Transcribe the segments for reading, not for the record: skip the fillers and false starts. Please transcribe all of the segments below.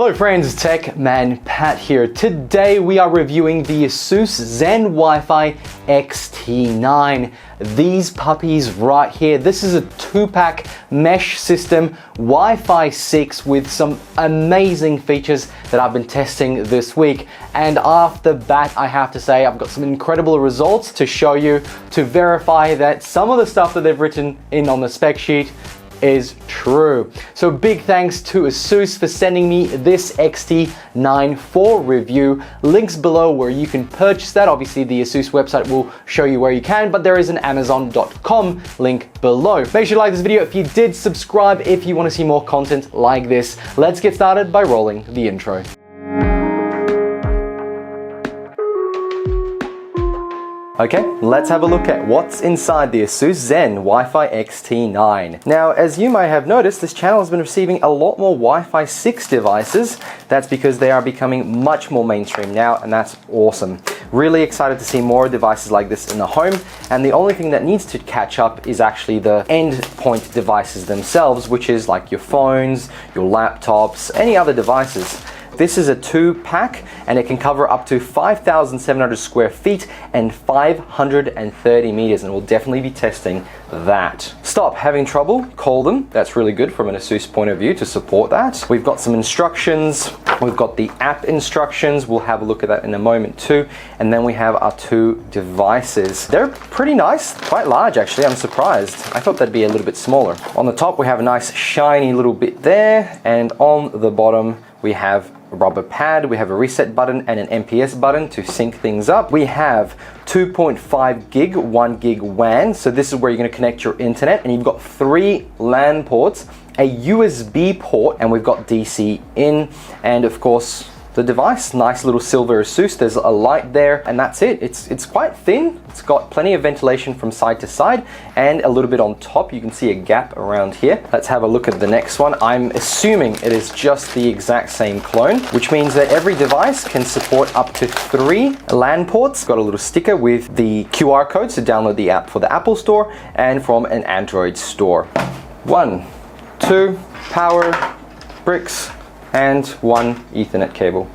Hello friends, TechManPat here. Today we are reviewing the ASUS ZenWiFi XT9. These puppies right here. This is a 2-pack mesh system, Wi-Fi 6 with some amazing features that I've been testing this week. And off the bat, I have to say I've got some incredible results to show you to verify that some of the stuff that they've written in on the spec sheet is true. So big thanks to ASUS for sending me this XT9 for review. Links below where you can purchase that. Obviously the ASUS website will show you where you can, but there is an Amazon.com link below. Make sure you like this video if you did, subscribe if you want to see more content like this. Let's get started by rolling the intro. Okay, let's have a look at what's inside the ASUS ZenWiFi XT9. Now, as you may have noticed, this channel has been receiving a lot more Wi-Fi 6 devices. That's because they are becoming much more mainstream now, and that's awesome. Really excited to see more devices like this in the home, and the only thing that needs to catch up is actually the endpoint devices themselves, which is like your phones, your laptops, any other devices. This is a 2-pack and it can cover up to 5,700 square feet and 530 meters, and we'll definitely be testing that. Stop having trouble, call them. That's really good from an ASUS point of view to support that. We've got some instructions. We've got the app instructions. We'll have a look at that in a moment too. And then we have our 2 devices. They're pretty nice, quite large actually. I'm surprised. I thought they'd be a little bit smaller. On the top, we have a nice shiny little bit there. And on the bottom, we have a rubber pad, we have a reset button and an MPS button to sync things up. We have 2.5 gig, 1 gig WAN. So this is where you're going to connect your internet, and you've got 3 LAN ports, a USB port, and we've got DC in, and of course the device, nice little silver ASUS. There's a light there, and that's it. It's quite thin. It's got plenty of ventilation from side to side and a little bit on top. You can see a gap around here. Let's have a look at the next one. I'm assuming it is just the exact same clone, which means that every device can support up to 3 LAN ports. Got a little sticker with the QR codes to download the app for the Apple Store and from an Android store. 1, 2, power, bricks, and 1 Ethernet cable.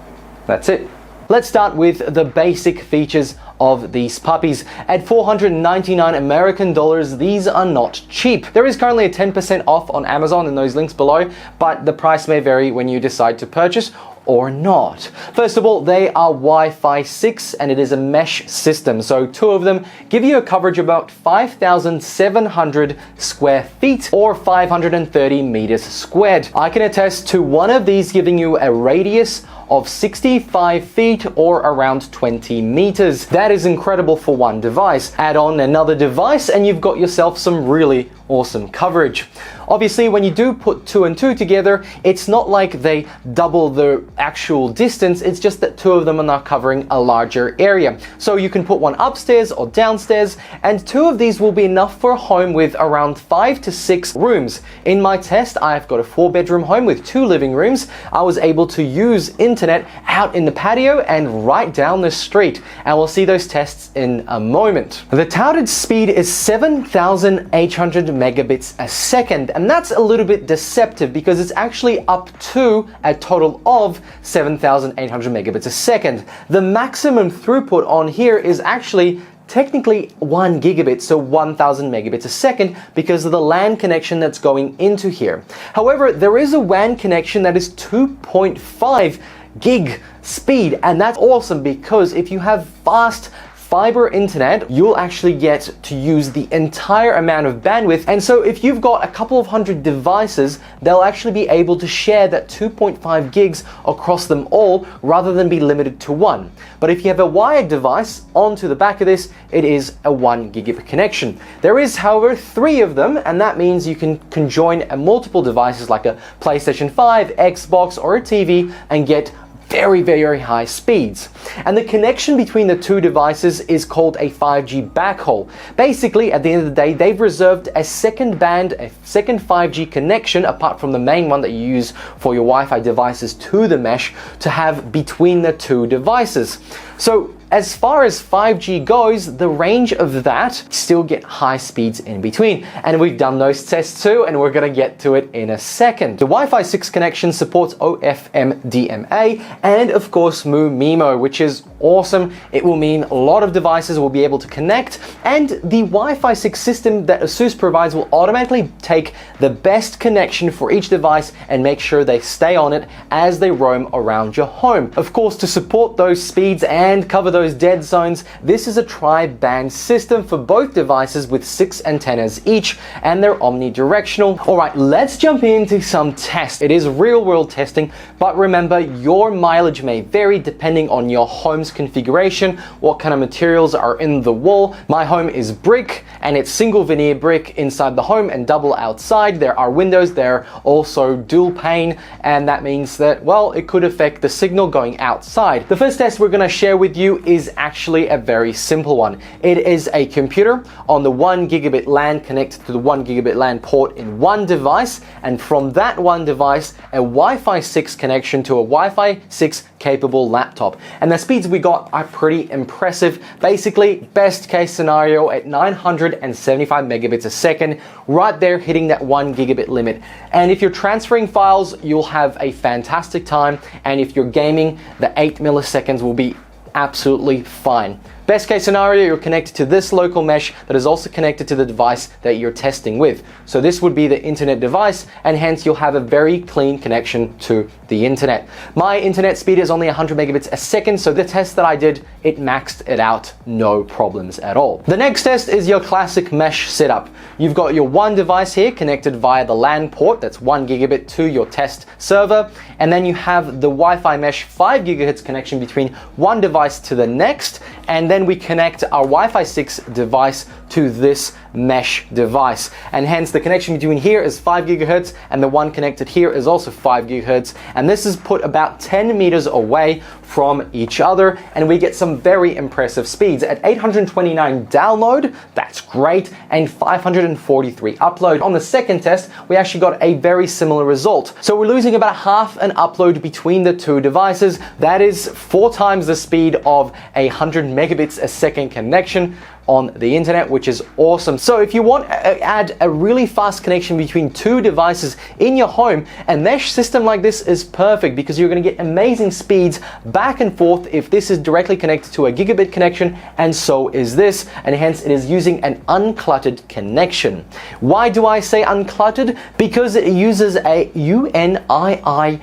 That's it. Let's start with the basic features of these puppies. At 499 American dollars, these are not cheap. There is currently a 10% off on Amazon in those links below, but the price may vary when you decide to purchase or not. First of all, they are Wi-Fi 6 and it is a mesh system. So 2 of them give you a coverage of about 5,700 square feet or 530 meters squared. I can attest to one of these giving you a radius of 65 feet or around 20 meters. That is incredible for one device. Add on another device and you've got yourself some really awesome coverage. Obviously, when you do put 2 and 2 together, it's not like they double the actual distance, it's just that 2 of them are now covering a larger area. So you can put one upstairs or downstairs, and 2 of these will be enough for a home with around 5 to 6 rooms. In my test, I've got a 4-bedroom home with 2 living rooms. I was able to use internet out in the patio and right down the street, and we'll see those tests in a moment. The touted speed is 7,800 megabits a second, and that's a little bit deceptive because it's actually up to a total of 7,800 megabits a second. The maximum throughput on here is actually technically 1 gigabit, so 1,000 megabits a second, because of the LAN connection that's going into here. However, there is a WAN connection that is 2.5 gig speed, and that's awesome because if you have fast fiber internet, you'll actually get to use the entire amount of bandwidth. And so if you've got a couple of hundred devices, they'll actually be able to share that 2.5 gigs across them all rather than be limited to 1. But if you have a wired device onto the back of this, it is a 1 gigabit connection. There is, however, 3 of them, and that means you can conjoin multiple devices like a PlayStation 5, Xbox, or a TV and get very, very high speeds. And the connection between the 2 devices is called a 5G backhole. Basically, at the end of the day, they've reserved a second band, a second 5G connection, apart from the main one that you use for your Wi-Fi devices to the mesh, to have between the 2 devices. So as far as 5G goes, the range of that still get high speeds in between. And we've done those tests too, and we're gonna get to it in a second. The Wi-Fi 6 connection supports OFMDMA and of course MU-MIMO, which is awesome. It will mean a lot of devices will be able to connect, and the Wi-Fi 6 system that ASUS provides will automatically take the best connection for each device and make sure they stay on it as they roam around your home. Of course, to support those speeds and cover those dead zones, this is a tri-band system for both devices with 6 antennas each, and they're omnidirectional. All right, let's jump into some tests. It is real-world testing, but remember, your mileage may vary depending on your home's configuration, what kind of materials are in the wall. My home is brick, and it's single veneer brick inside the home and double outside. There are windows, they're also dual pane, and that means that, well, it could affect the signal going outside. The first test we're gonna share with you is actually a very simple one. It is a computer on the 1 gigabit LAN connected to the 1 gigabit LAN port in one device, and from that one device, a Wi-Fi 6 connection to a Wi-Fi 6 capable laptop. And the speeds we got are pretty impressive. Basically, best case scenario at 975 megabits a second, right there hitting that 1 gigabit limit. And if you're transferring files, you'll have a fantastic time. And if you're gaming, the 8 milliseconds will be absolutely fine. Best case scenario, you're connected to this local mesh that is also connected to the device that you're testing with. So this would be the internet device, and hence you'll have a very clean connection to the internet. My internet speed is only 100 megabits a second, so the test that I did, it maxed it out, no problems at all. The next test is your classic mesh setup. You've got your one device here connected via the LAN port, that's 1 gigabit to your test server, and then you have the Wi-Fi mesh 5 gigahertz connection between one device to the next, and then we connect our Wi-Fi 6 device to this mesh device. And hence the connection between here is 5 gigahertz and the one connected here is also 5 gigahertz. And this is put about 10 meters away from each other, and we get some very impressive speeds. At 829 download, that's great, and 543 upload. On the second test, we actually got a very similar result. So we're losing about half an upload between the two devices. That is 4 times the speed of a 100 megabits a second connection on the internet, which is awesome. So if you want to add a really fast connection between two devices in your home, a mesh system like this is perfect because you're going to get amazing speeds back and forth if this is directly connected to a gigabit connection, and so is this, and hence it is using an uncluttered connection. Why do I say uncluttered? Because it uses a UniFi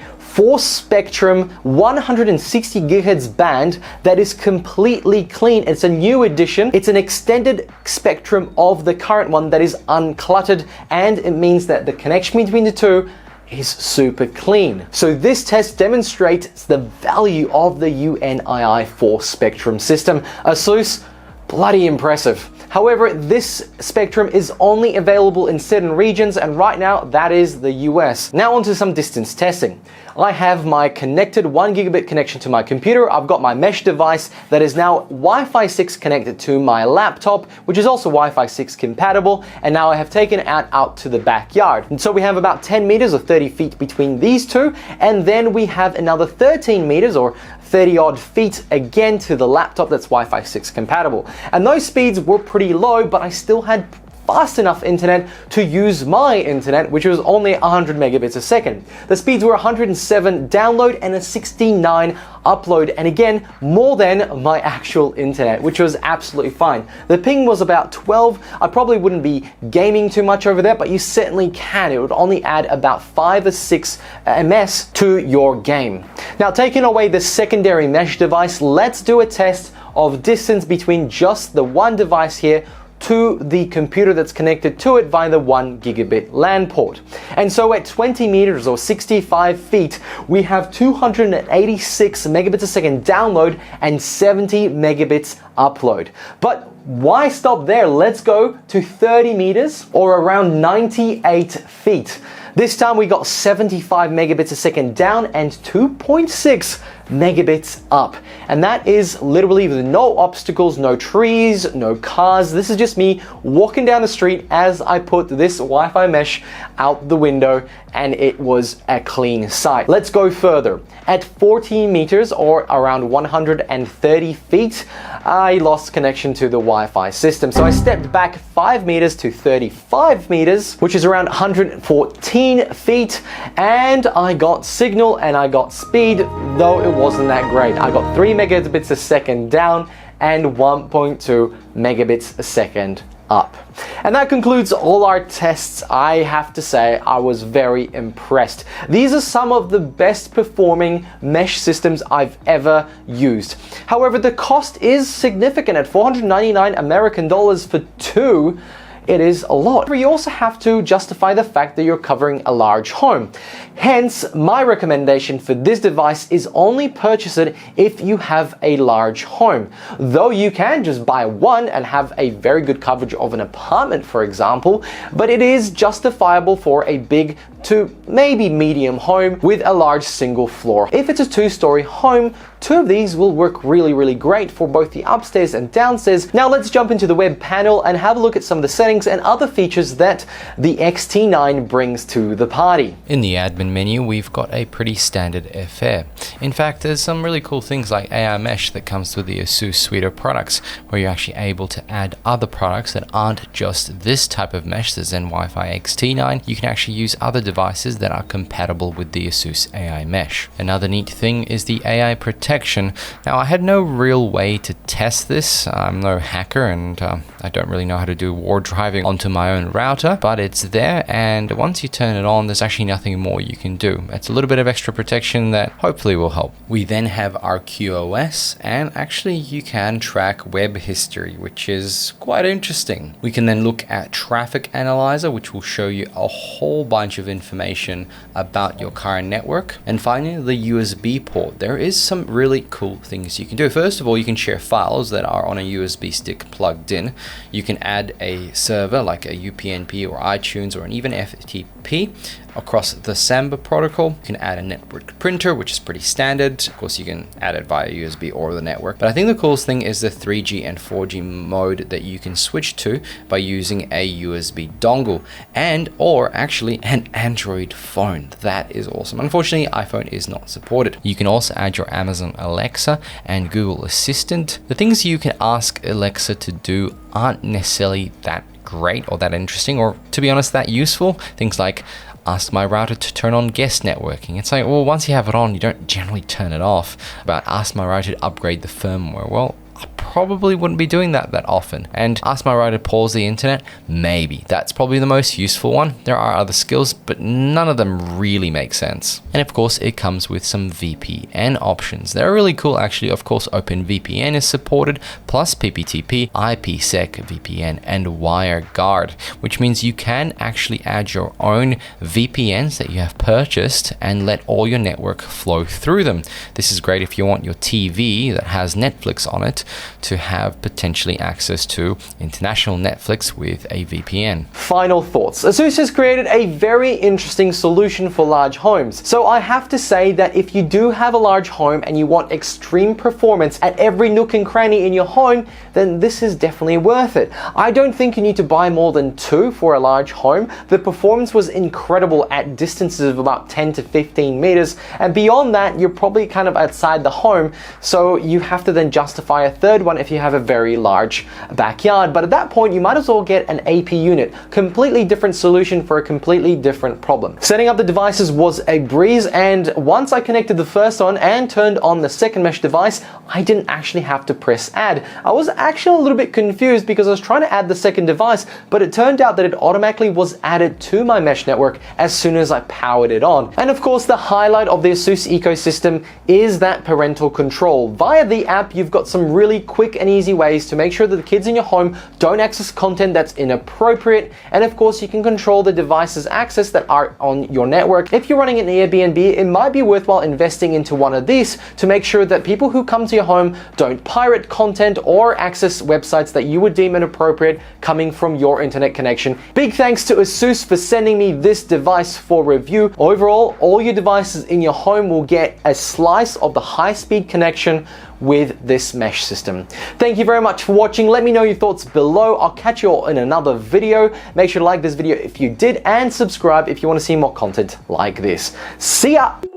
Spectrum 160 gigahertz band that is completely clean. It's a new edition. It's an extended spectrum of the current one that is uncluttered, and it means that the connection between the two is super clean. So this test demonstrates the value of the UniFi Spectrum system. ASUS, bloody impressive. However, this spectrum is only available in certain regions, and right now that is the US. Now onto some distance testing. I have my connected 1 gigabit connection to my computer. I've got my mesh device that is now Wi-Fi 6 connected to my laptop, which is also Wi-Fi 6 compatible, and now I have taken it out to the backyard. And so we have about 10 meters or 30 feet between these two, and then we have another 13 meters or 30 odd feet again to the laptop that's Wi-Fi 6 compatible. And those speeds were pretty low, but I still had fast enough internet to use my internet, which was only 100 megabits a second. The speeds were 107 download and a 69 upload, and again, more than my actual internet, which was absolutely fine. The ping was about 12. I probably wouldn't be gaming too much over there, but you certainly can. It would only add about 5 or 6 ms to your game. Now, taking away the secondary mesh device, let's do a test of distance between just the one device here to the computer that's connected to it via the 1 gigabit LAN port. And so at 20 meters or 65 feet, we have 286 megabits a second download and 70 megabits upload. But why stop there? Let's go to 30 meters or around 98 feet. This time we got 75 megabits a second down and 2.6 megabits up. And that is literally with no obstacles, no trees, no cars. This is just me walking down the street as I put this Wi-Fi mesh out the window, and it was a clean sight. Let's go further. At 14 meters or around 130 feet, I lost connection to the Wi-Fi system. So I stepped back 5 meters to 35 meters, which is around 114 feet, and I got signal and I got speed, though it wasn't that great. I got 3 megabits a second down and 1.2 megabits a second up. And that concludes all our tests. I have to say I was very impressed. These are some of the best performing mesh systems I've ever used. However, the cost is significant at 499 American dollars for two. It is a lot. But you also have to justify the fact that you're covering a large home. Hence, my recommendation for this device is only purchase it if you have a large home. Though you can just buy one and have a very good coverage of an apartment, for example, but it is justifiable for a big to maybe medium home with a large single floor. If it's a 2-story home, 2 of these will work really great for both the upstairs and downstairs. Now let's jump into the web panel and have a look at some of the settings and other features that the XT9 brings to the party. In the admin menu, we've got a pretty standard affair. In fact, there's some really cool things like AI Mesh that comes with the ASUS suite of products, where you're actually able to add other products that aren't just this type of mesh, the ZenWiFi XT9. You can actually use other devices that are compatible with the ASUS AI Mesh. Another neat thing is the AI protection. Now, I had no real way to test this. I'm no hacker, and I don't really know how to do war driving onto my own router, but it's there, and once you turn it on, there's actually nothing more you can do. It's a little bit of extra protection that hopefully will help. We then have our QoS, and actually you can track web history, which is quite interesting. We can then look at Traffic Analyzer, which will show you a whole bunch of information about your current network. And finally, the USB port. There is some really cool things you can do. First of all, you can share files that are on a USB stick plugged in. You can add a server like a UPnP or iTunes or even FTP across the Samba protocol. You can add a network printer, which is pretty standard. Of course, you can add it via USB or the network. But I think the coolest thing is the 3G and 4G mode that you can switch to by using a USB dongle and or actually an Android phone. That is awesome. Unfortunately, iPhone is not supported. You can also add your Amazon Alexa and Google Assistant. The things you can ask Alexa to do aren't necessarily that great or that interesting, or to be honest, that useful. Things like ask my router to turn on guest networking. It's like, well, once you have it on, you don't generally turn it off. But ask my router to upgrade the firmware. Well, I probably wouldn't be doing that often. And ask my router to pause the internet, maybe. That's probably the most useful one. There are other skills, but none of them really make sense. And of course, it comes with some VPN options. They're really cool, actually. Of course, OpenVPN is supported, plus PPTP, IPsec VPN, and WireGuard, which means you can actually add your own VPNs that you have purchased and let all your network flow through them. This is great if you want your TV that has Netflix on it to have potentially access to international Netflix with a VPN. Final thoughts. ASUS has created a very interesting solution for large homes. So I have to say that if you do have a large home and you want extreme performance at every nook and cranny in your home, then this is definitely worth it. I don't think you need to buy more than 2 for a large home. The performance was incredible at distances of about 10 to 15 meters, and beyond that, you're probably kind of outside the home, so you have to then justify a third one if you have a very large backyard. But at that point, you might as well get an AP unit. Completely different solution for a completely different problem. Setting up the devices was a breeze, and once I connected the first one and turned on the second mesh device, I didn't actually have to press add. I was actually a little bit confused because I was trying to add the second device, but it turned out that it automatically was added to my mesh network as soon as I powered it on. And of course, the highlight of the ASUS ecosystem is that parental control. Via the app, you've got some really quick quick and easy ways to make sure that the kids in your home don't access content that's inappropriate. And of course, you can control the device's access that are on your network. If you're running an Airbnb, it might be worthwhile investing into one of these to make sure that people who come to your home don't pirate content or access websites that you would deem inappropriate coming from your internet connection. Big thanks to ASUS for sending me this device for review. Overall, all your devices in your home will get a slice of the high-speed connection with this mesh system. Thank you very much for watching. Let me know your thoughts below. I'll catch you all in another video. Make sure to like this video if you did and subscribe if you want to see more content like this. See ya!